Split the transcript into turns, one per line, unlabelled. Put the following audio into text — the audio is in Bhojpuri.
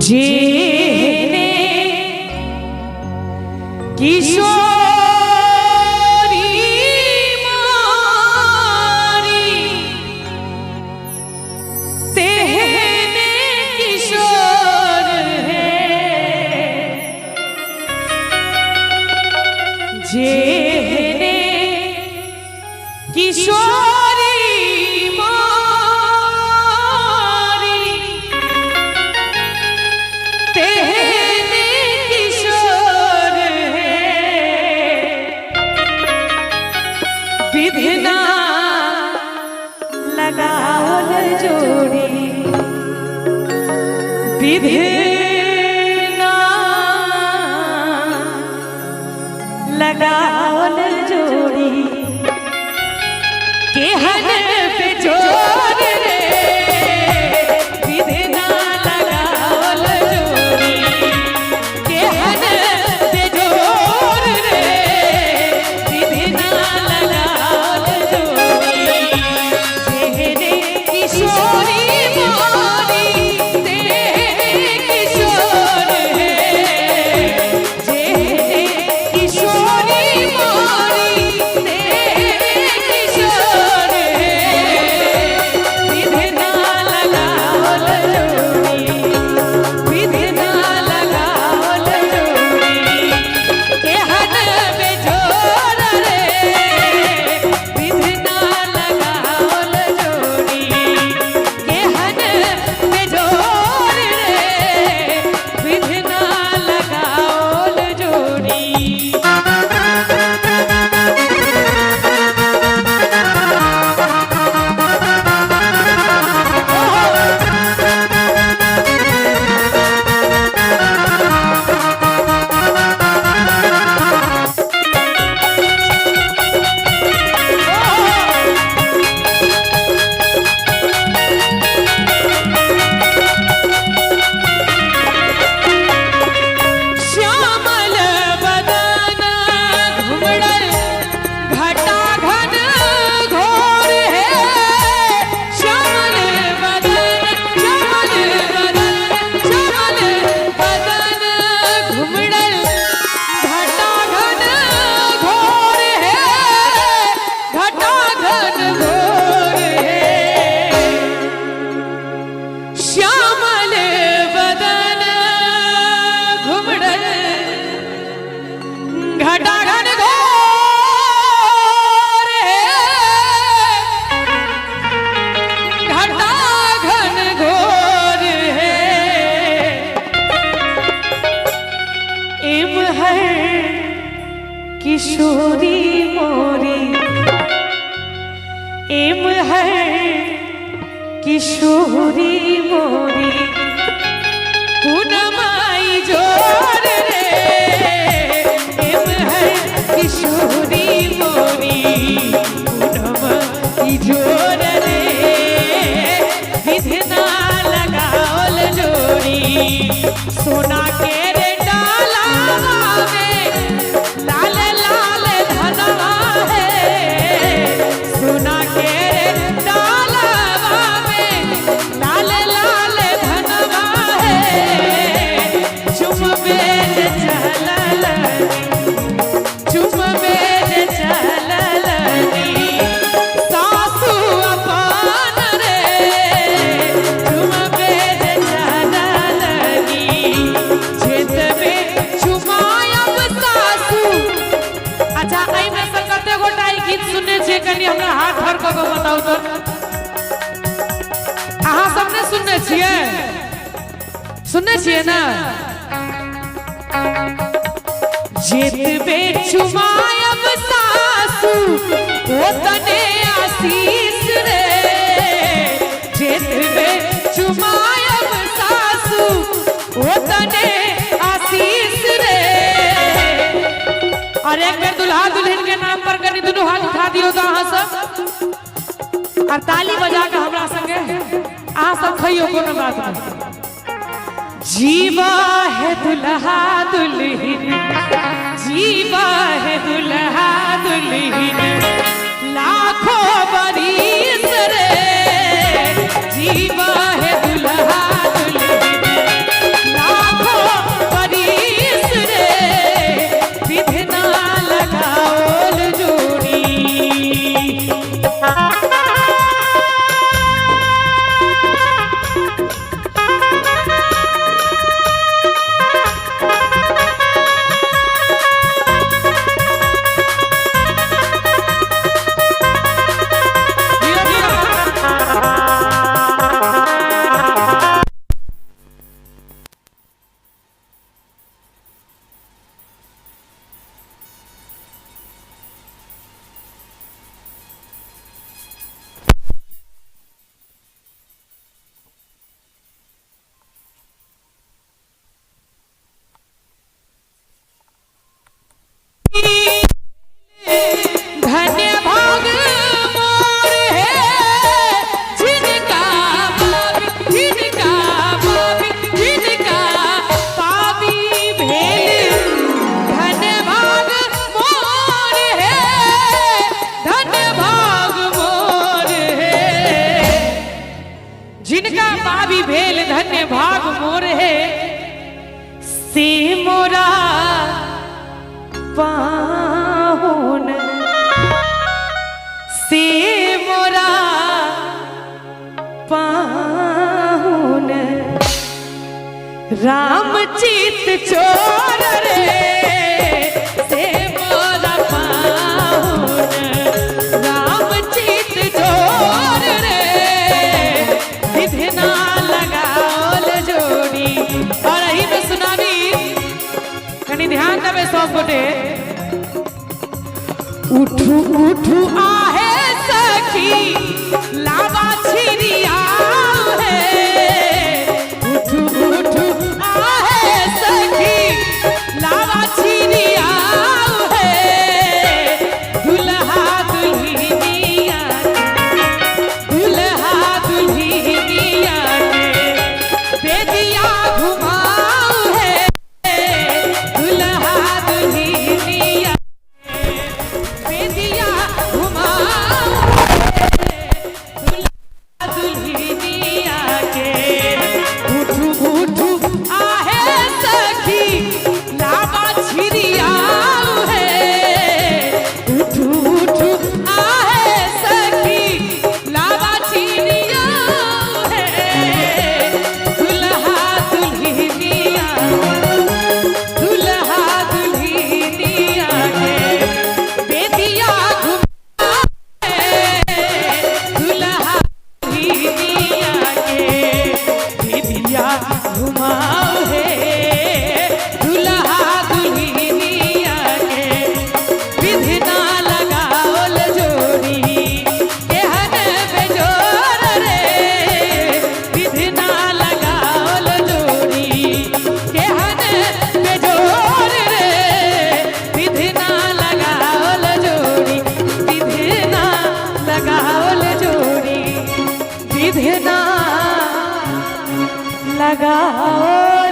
जेने किशोरी मारी तेहने किशोर है जेने किशोरी विधना लगाओल जोड़ी विधना लगाओल जोड़ी केहन पे जोर रे विधना लगाओल जोड़ी केहन पे जोर रे विधना किशोरी मोरी एम है किशोरी मोरी पूनमाई जोर रे एम है किशोरी मोरी पूनमाई जोर रे विधना लगाओल जोड़ी सोना के रे डाला में हमरा हाथ भर को बताओ तो अहाँ सबने सुनने छिए ना जेतबे चुमायब सासू ओतने आशीष रे जेतबे चुमायब सासू ओतने आशीष रे और एक बेर दुल्हा दुल्हन के नाम पर कनी दुनू हाथ उठा दियो तो अहाँ सब और ताली बजा के हमरा संगे अहाँ सब खइयो कोनो बात नहीं जीवा है दुल्हा दुल्हन जीवा है दुल्हा दुल्हन लाखों बरिस रे जीवा है दुल्हा दुल्हन जिनका पावी भेल धन्य भाग मोर है से मोरा पाहुन से मोरा पाहुन राम चित चोर रे से मोरा पाहुन राम चित चोर रे विधना लगाओल जोड़ी। और यही तो सुनावी कनी ध्यान देवे सब गोटे। उठू उठू आहे सखी लावा छिरिया है उठू उठू आहे सखी लावा छिरिया है दुल्हा दुल्हनिया के बेदिया घुमाओ है दुल्हा दुल्हनिया बेदिया घुमाओ दुल्हा दुल्हनिया के। उठू उठू आहे सखी लावा छिरिया है उठू उठू आहे सखी लावा छिरिया है दुल्हा दुल्हनिया के बेदिया घुमाओ है दुल्हा दुल्हनिया के बेदिया घुमाओ है दुल्हा दुल्हनिया के। विधना लगाओल जोड़ी केहन बेजोर रे विधना लगाओल जोड़ी केहन बेजोर रे विधना लगाओल जोड़ी विधना लगाओल जोड़ी विधना लगाओल